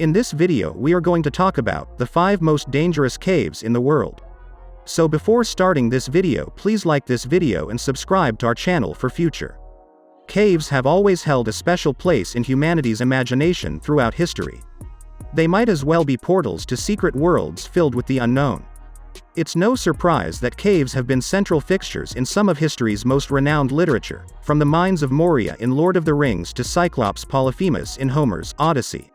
In this video we are going to talk about the 5 most dangerous caves in the world. So before starting this video, please like this video and subscribe to our channel for future. Caves have always held a special place in humanity's imagination throughout history. They might as well be portals to secret worlds filled with the unknown. It's no surprise that caves have been central fixtures in some of history's most renowned literature, from the mines of Moria in Lord of the Rings to Cyclops Polyphemus in Homer's Odyssey.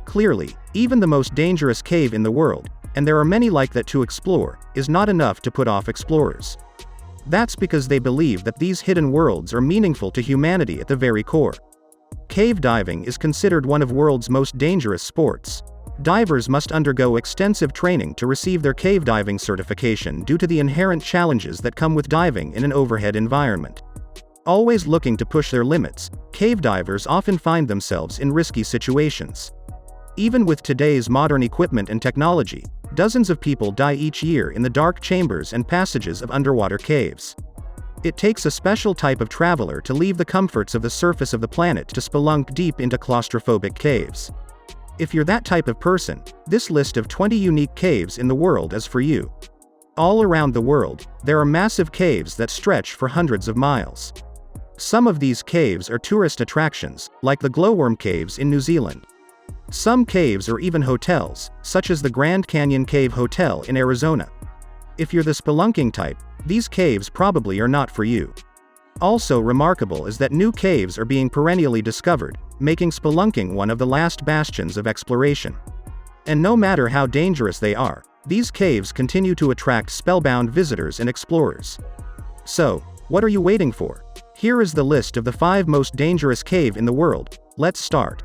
Clearly, even the most dangerous cave in the world, and there are many like that to explore, is not enough to put off explorers. That's because they believe that these hidden worlds are meaningful to humanity at the very core. Cave diving is considered one of the world's most dangerous sports. Divers must undergo extensive training to receive their cave diving certification due to the inherent challenges that come with diving in an overhead environment. Always looking to push their limits, cave divers often find themselves in risky situations. Even with today's modern equipment and technology, dozens of people die each year in the dark chambers and passages of underwater caves. It takes a special type of traveler to leave the comforts of the surface of the planet to spelunk deep into claustrophobic caves. If you're that type of person, this list of 20 unique caves in the world is for you. All around the world, there are massive caves that stretch for hundreds of miles. Some of these caves are tourist attractions, like the Glowworm Caves in New Zealand. Some caves are even hotels, such as the Grand Canyon Cave Hotel in Arizona. If you're the spelunking type, these caves probably are not for you. Also remarkable is that new caves are being perennially discovered, making spelunking one of the last bastions of exploration. And no matter how dangerous they are, these caves continue to attract spellbound visitors and explorers. So, what are you waiting for? Here is the list of the 5 most dangerous caves in the world. Let's start.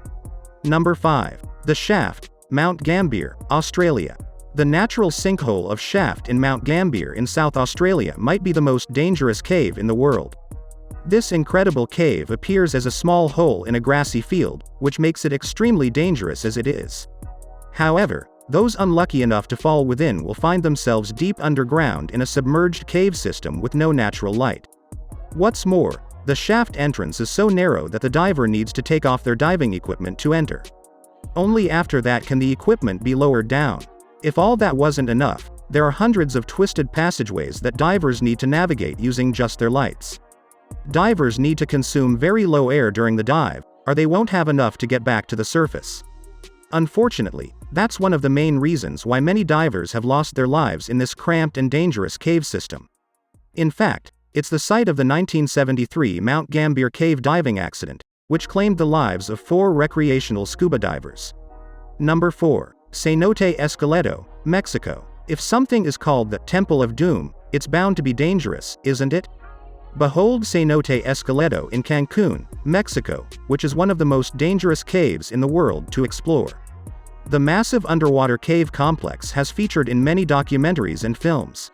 Number 5. The Shaft, Mount Gambier, Australia. The natural sinkhole of Shaft in Mount Gambier in South Australia might be the most dangerous cave in the world. This incredible cave appears as a small hole in a grassy field, which makes it extremely dangerous as it is. However, those unlucky enough to fall within will find themselves deep underground in a submerged cave system with no natural light. What's more, the shaft entrance is so narrow that the diver needs to take off their diving equipment to enter. Only after that can the equipment be lowered down. If all that wasn't enough, there are hundreds of twisted passageways that divers need to navigate using just their lights. Divers need to consume very low air during the dive, or they won't have enough to get back to the surface. Unfortunately, that's one of the main reasons why many divers have lost their lives in this cramped and dangerous cave system. In fact, it's the site of the 1973 Mount Gambier cave diving accident, which claimed the lives of 4 recreational scuba divers. Number 4. Cenote Esqueleto, Mexico. If something is called the Temple of Doom, it's bound to be dangerous, isn't it? Behold Cenote Esqueleto in Cancun, Mexico, which is one of the most dangerous caves in the world to explore. The massive underwater cave complex has featured in many documentaries and films.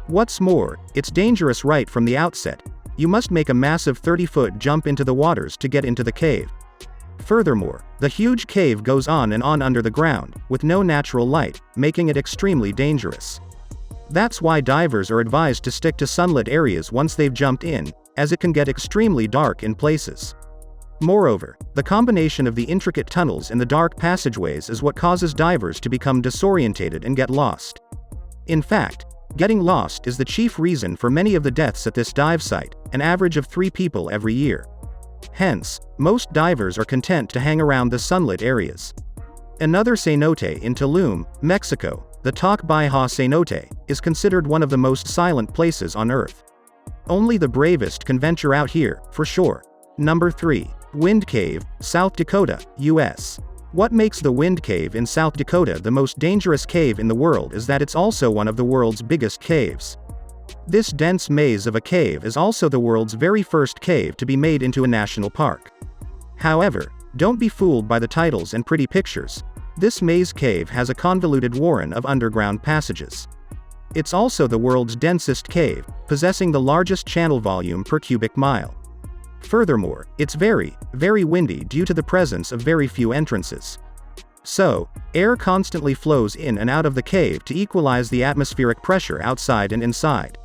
What's more, it's dangerous right from the outset. You must make a massive 30-foot jump into the waters to get into the cave. Furthermore, the huge cave goes on and on under the ground, with no natural light, making it extremely dangerous. That's why divers are advised to stick to sunlit areas once they've jumped in, as it can get extremely dark in places. Moreover, the combination of the intricate tunnels and the dark passageways is what causes divers to become disorientated and get lost. In fact, getting lost is the chief reason for many of the deaths at this dive site, an average of 3 people every year. Hence, most divers are content to hang around the sunlit areas. Another cenote in Tulum, Mexico, the Tacubaya cenote, is considered one of the most silent places on Earth. Only the bravest can venture out here, for sure. Number 3. Wind Cave, South Dakota, US. What makes the Wind Cave in South Dakota the most dangerous cave in the world is that it's also one of the world's biggest caves. This dense maze of a cave is also the world's very first cave to be made into a national park. However, don't be fooled by the titles and pretty pictures. This maze cave has a convoluted warren of underground passages. It's also the world's densest cave, possessing the largest channel volume per cubic mile. Furthermore, it's very, very windy due to the presence of very few entrances. So, air constantly flows in and out of the cave to equalize the atmospheric pressure outside and inside.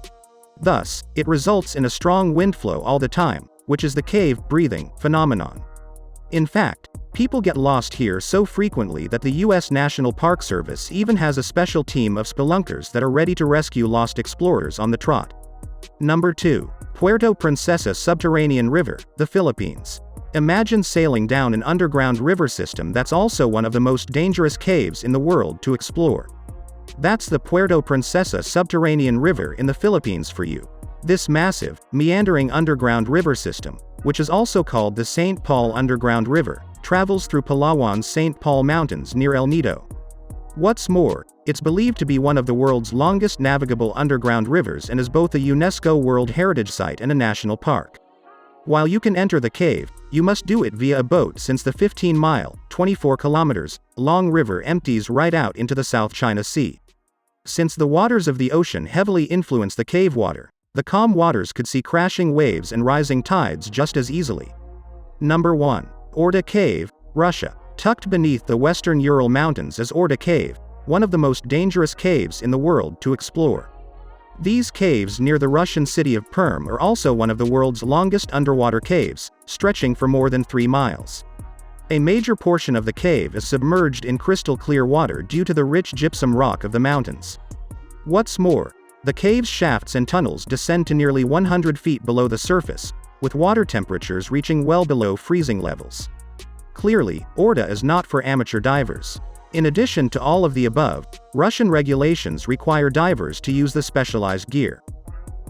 Thus, it results in a strong wind flow all the time, which is the cave breathing phenomenon. In fact, People get lost here so frequently that the U.S. National Park Service even has a special team of spelunkers that are ready to rescue lost explorers on the trot. Number 2. Puerto Princesa Subterranean River, the Philippines. Imagine sailing down an underground river system that's also one of the most dangerous caves in the world to explore. That's the Puerto Princesa Subterranean River in the Philippines for you. This massive, meandering underground river system, which is also called the St. Paul Underground River, travels through Palawan's St. Paul Mountains near El Nido. What's more, it's believed to be one of the world's longest navigable underground rivers and is both a UNESCO World Heritage Site and a national park. While you can enter the cave, you must do it via a boat since the 15-mile, 24 kilometers, long river empties right out into the South China Sea. Since the waters of the ocean heavily influence the cave water, the calm waters could see crashing waves and rising tides just as easily. Number 1. Orda Cave, Russia. Tucked beneath the western Ural Mountains is Orda Cave, one of the most dangerous caves in the world to explore. These caves near the Russian city of Perm are also one of the world's longest underwater caves, stretching for more than 3 miles. A major portion of the cave is submerged in crystal clear water due to the rich gypsum rock of the mountains. What's more, the cave's shafts and tunnels descend to nearly 100 feet below the surface, with water temperatures reaching well below freezing levels. Clearly, Orda is not for amateur divers. In addition to all of the above, Russian regulations require divers to use the specialized gear.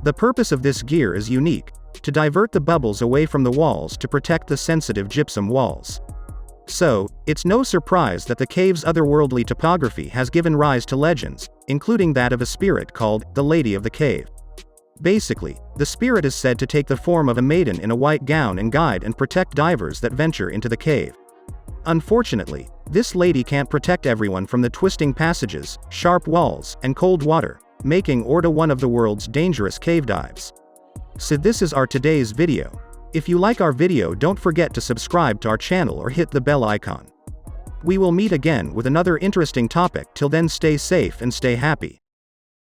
The purpose of this gear is unique: to divert the bubbles away from the walls to protect the sensitive gypsum walls. So, it's no surprise that the cave's otherworldly topography has given rise to legends, including that of a spirit called the Lady of the Cave. Basically, the spirit is said to take the form of a maiden in a white gown and guide and protect divers that venture into the cave. Unfortunately, this lady can't protect everyone from the twisting passages, sharp walls, and cold water, making Orda one of the world's dangerous cave dives. So this is our today's video. If you like our video, don't forget to subscribe to our channel or hit the bell icon. We will meet again with another interesting topic. Till then, stay safe and stay happy.